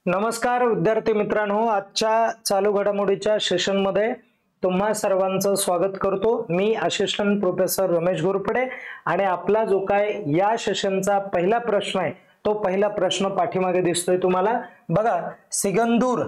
नमस्कार विद्यार्थी मित्रांनो, आजच्या चालू घडामोडीच्या सेशन मध्ये तुम्हा सर्वांचं स्वागत करतो। मी असिस्टंट प्रोफेसर रमेश घोरपडे आणि आपला जो काय या सेशनचा पहिला प्रश्न आहे तो पहिला प्रश्न पाठीमागे दिसतोय तुम्हाला बघा। सिगंदूर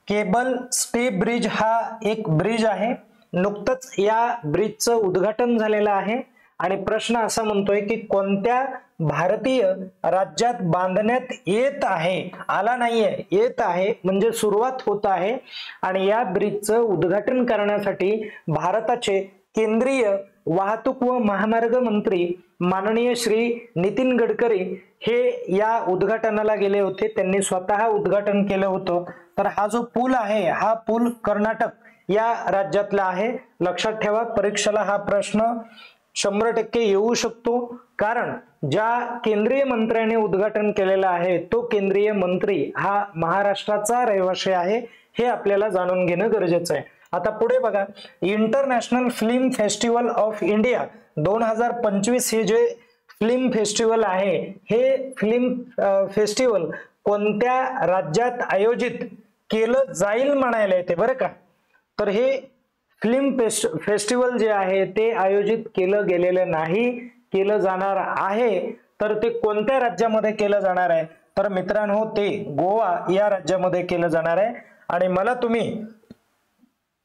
केबल स्टे ब्रिज हा एक ब्रिज आहे, नुकतंच या ब्रिजचं उद्घाटन झालेलं आहे आणि प्रश्न असा म्हणतोय की कोणत्या भारतीय राज्यात बांधण्यात येत आहे, आला नाहीये, येत आहे म्हणजे सुरुवात होत आहे। आणि या ब्रिजचं उद्घाटन करण्यासाठी भारताचे केंद्रीय वाहतूक व महामार्ग मंत्री माननीय श्री नितीन गडकरी हे या उद्घाटनाला गेले होते, त्यांनी स्वतः उद्घाटन केलं होतं। तर हा जो पूल आहे हा पूल कर्नाटक या राज्यातला आहे। लक्षात ठेवा, परीक्षेला हा प्रश्न 100% येऊ शकतो, कारण ज्या केंद्रीय मंत्र्याने उद्घाटन केलेलं आहे तो केंद्रीय मंत्री हा महाराष्ट्राचा रहिवासी आहे, हे आपल्याला जाणून घेणं गरजेचं आहे। आता पुढे बघा, international film festival of India 2025 हे जे फिल्म फेस्टिवल आहे हे फिल्म फेस्टिवल कोणत्या राज्यात आयोजित केलं जाईल म्हणायला येते बरं का। तर हे फिल्म फेस्टिवल जे आहे ते आयोजित केलं गेलेलं नाही, केलं जाणार आहे। तर ते कोणत्या राज्यामध्ये केलं जाणार आहे, तर मित्रांनो ते गोवा या राज्यामध्ये केलं जाणार आहे। आणि मला तुम्ही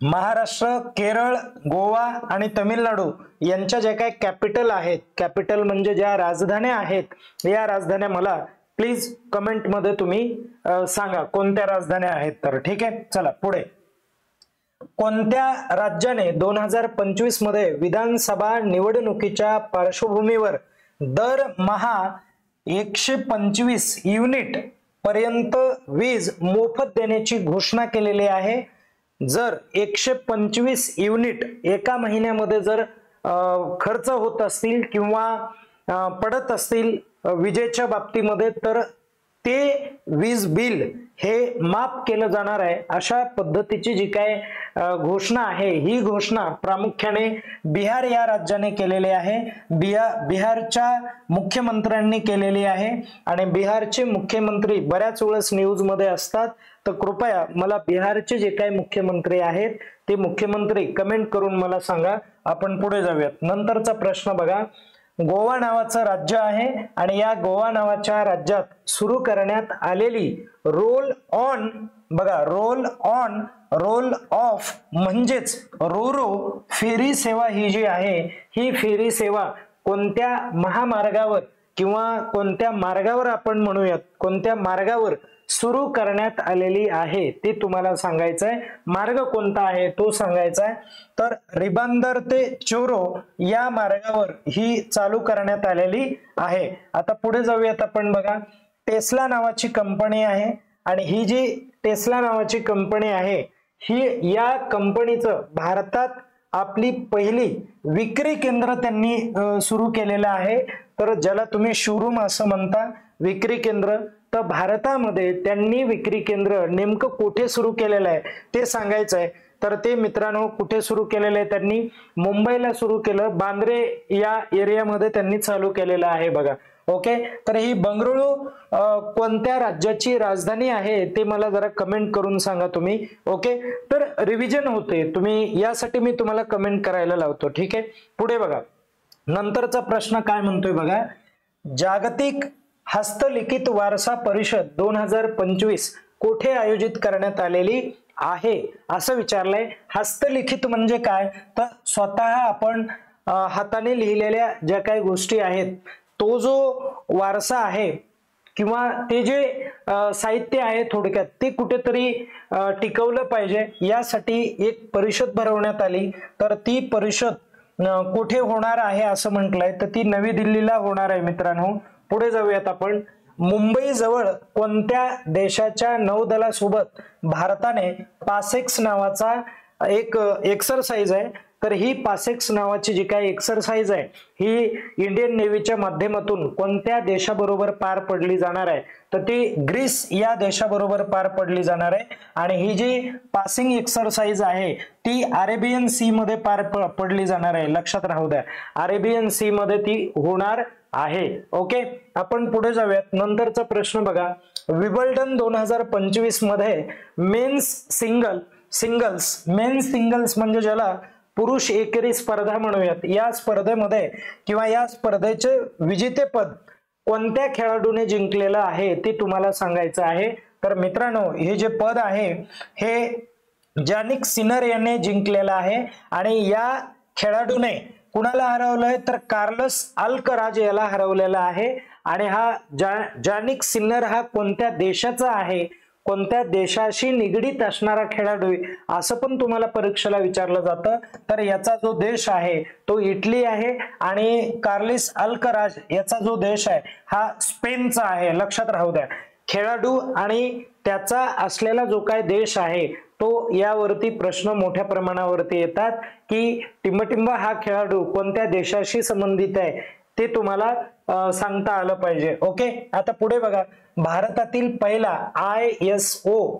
महाराष्ट्र, केरळ, गोवा आणि तमिळनाडू यांच्या ज्या काही कॅपिटल आहेत, कॅपिटल म्हणजे ज्या राजधान्या आहेत, या राजधान्या मला प्लीज कमेंट मध्ये तुम्ही सांगा कोणत्या राजधान्या आहेत। तर ठीक आहे, चला पुढे। कोणत्या राज्याने 2025 मध्ये विधानसभा निवडणुकीच्या पार्श्वभूमीवर दरमहा 125 युनिट पर्यंत वीज मोफत देण्याची घोषणा केलेली आहे? जर 125 युनिट एका महिन्यामध्ये जर खर्च होत असतील किंवा पडत असतील विजेच्या बाबतीमध्ये, तर ते वीज बिल हे माफ केलं जाणार आहे। अशा पद्धतीची जी काय घोषणा आहे ही घोषणा प्रामुख्याने बिहार या राज्याने केलेली आहे, बिहारच्या मुख्यमंत्र्यांनी केलेली आहे। आणि बिहारचे मुख्यमंत्री बऱ्याच वेळेस न्यूज मध्ये असतात, तर कृपया मला बिहारचे जे काही मुख्यमंत्री आहेत ते मुख्यमंत्री कमेंट करून मला सांगा। आपण पुढे जाऊयात। नंतरचा प्रश्न बघा, गोवा नावाचं राज्य आहे आणि या गोवा नावाच्या राज्यात सुरू करण्यात आलेली रोल ऑन, बघा रोल ऑन रोल ऑफ म्हणजेच रोरो फेरी सेवा ही जी आहे ही फेरी सेवा कोणत्या महामार्गावर किंवा कोणत्या मार्गावर आपण म्हणूयात, कोणत्या मार्गावर सुरू करण्यात आलेली आहे ते तुम्हाला सांगायचं आहे। मार्ग कोणता आहे तो सांगायचा आहे। तर रिबांदर ते चोरो या मार्गावर ही चालू करण्यात आलेली आहे। आता पुढे जाऊयात आपण बघा, टेस्ला नावाची कंपनी आहे आणि ही जी टेस्ला नावाची कंपनी आहे ही या कंपनीचं भारतात आपली पहिली विक्री केंद्र त्यांनी सुरू केलेलं आहे। तर ज्याला तुम्ही शोरूम असं म्हणता, विक्री केंद्र, तर भारतामध्ये त्यांनी विक्री केंद्र नेमकं कुठे सुरू केलेलं आहे ते सांगायचं आहे। तर ते मित्रांनो कुठे सुरू केलेलं आहे, त्यांनी मुंबईला सुरू केलं, बांद्रे या एरियामध्ये त्यांनी चालू केलेलं आहे बघा। ओके, तर ही बंगळुरू कोणत्या राज्याची राजधानी आहे ते मला जरा कमेंट करून सांगा तुम्ही। ओके, तर रिव्हिजन होते, तुम्ही यासाठी मी तुम्हाला कमेंट करायला लावतो। ठीक आहे, पुढे बघा। नंतरचा प्रश्न काय म्हणतोय बघा, जागतिक हस्तलिखित वारसा परिषद 2025 कुठे आयोजित करण्यात आलेली आहे असं विचारलंय। हस्तलिखित म्हणजे काय, तर स्वतः आपण हाताने लिहिलेल्या ज्या काही गोष्टी आहेत तो जो वारसा आहे किंवा ते जे साहित्य आहे थोडक्यात ते कुठेतरी टिकवलं पाहिजे, यासाठी एक परिषद भरवण्यात आली। तर ती परिषद कुठे होणार आहे असं म्हटलंय, तर ती नवी दिल्लीला होणार आहे मित्रांनो। पुढे जाऊयात आपण, मुंबई जवळ कोणत्या देशाच्या नौदलासोबत भारताने पासेक्स नावाचा एक एक्सरसाइज आहे, तर ही पासेक्स नावाची जी काही एक्सरसाइज आहे ही इंडियन नेव्हीच्या माध्यमातून कोणत्या देशाबरोबर पार पडली जाणार आहे, तर ती ग्रीस या देशाबरोबर पार पडली जाणार आहे। आणि ही जी पासिंग एक्सरसाइज आहे ती अरेबियन सी मध्ये पार पडली जाणार आहे, लक्षात राहू द्या, अरेबियन सी मध्ये ती होणार आहे. ओके, आपण पुढे जाऊयात. नंतरचा प्रश्न बघा. विबल्डन 2025 मध्ये मेन्स सिंगल्स म्हणजे ज्याला पुरुष एकेरी स्पर्धा म्हणूयात, या स्पर्धेमध्ये किंवा या स्पर्धेचे विजेतेपद कोणत्या खेळाडूने जिंकलेलं आहे ते तुम्हाला सांगायचं आहे. तर मित्रांनो, हे जे पद आहे हे जानिक सिनर याने जिंकलेलं आहे आणि या खेळाडूने कुणाला हरवलंय तर कार्लोस अल्कराज याला हरवलेला आहे. आणि हा जानिक सिन्नर हा कोणत्या देशाचा आहे, कोणत्या देशाशी निगडीत असणारा खेळाडू असं पण तुम्हाला परीक्षेला विचारलं जातं. तर याचा जो देश आहे तो इटली आहे आणि कार्लोस अल्कराज याचा जो देश आहे हा स्पेनचा आहे. लक्षात राहू द्या. खेळाडू आणि त्याचा असलेला जो काय देश आहे तो यावरती प्रश्न मोठ्या प्रमाणावरती येतात की टिंबटिंब हा खेळाडू कोणत्या देशाशी संबंधित आहे ते तुम्हाला सांगता आलं पाहिजे. ओके, आता पुढे बघा. भारतातील पहिला ISO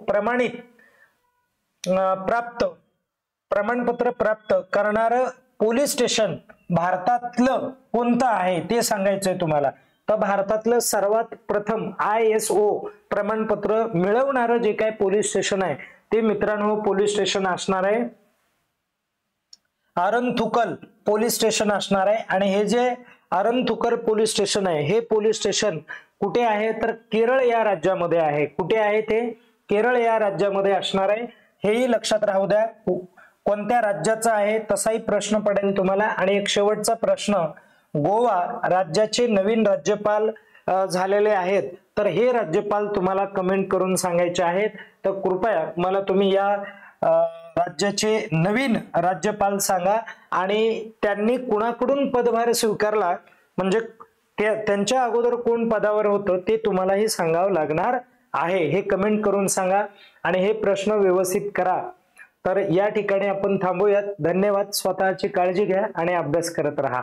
प्रमाणपत्र प्राप्त करणारं पोलीस स्टेशन भारतातलं कोणतं आहे ते सांगायचंय तुम्हाला. तर भारतातलं सर्वात प्रथम ISO प्रमाणपत्र मिळवणारं जे काय पोलीस स्टेशन आहे ते मित्रांनो पोलीस स्टेशन असणार आहे अरनथुकल पोलीस स्टेशन असणार आहे. आणि हे जे अरनथुकल पोलीस स्टेशन आहे हे पोलीस स्टेशन कुठे आहे तर केरळ या राज्यामध्ये आहे. कुठे आहे ते? केरळ या राज्यामध्ये असणार आहे. हेही लक्षात राहू द्या. कोणत्या राज्याचा आहे तसाही प्रश्न पडेल तुम्हाला. आणि एक शेवटचा प्रश्न, गोवा राज्याचे नवीन राज्यपाल झालेले आहेत तर हे राज्यपाल तुम्हाला कमेंट करून सांगायचे आहेत. तर कृपया मला तुम्ही या राज्याचे नवीन राज्यपाल सांगा आणि त्यांनी कुणाकडून पदभार स्वीकारला म्हणजे त्यांच्या अगोदर कोण पदावर होतं ते तुम्हालाही सांगावं लागणार आहे. हे कमेंट करून सांगा आणि हे प्रश्न व्यवस्थित करा. तर या ठिकाणी आपण थांबूयात. धन्यवाद. स्वतःची काळजी घ्या आणि अभ्यास करत राहा.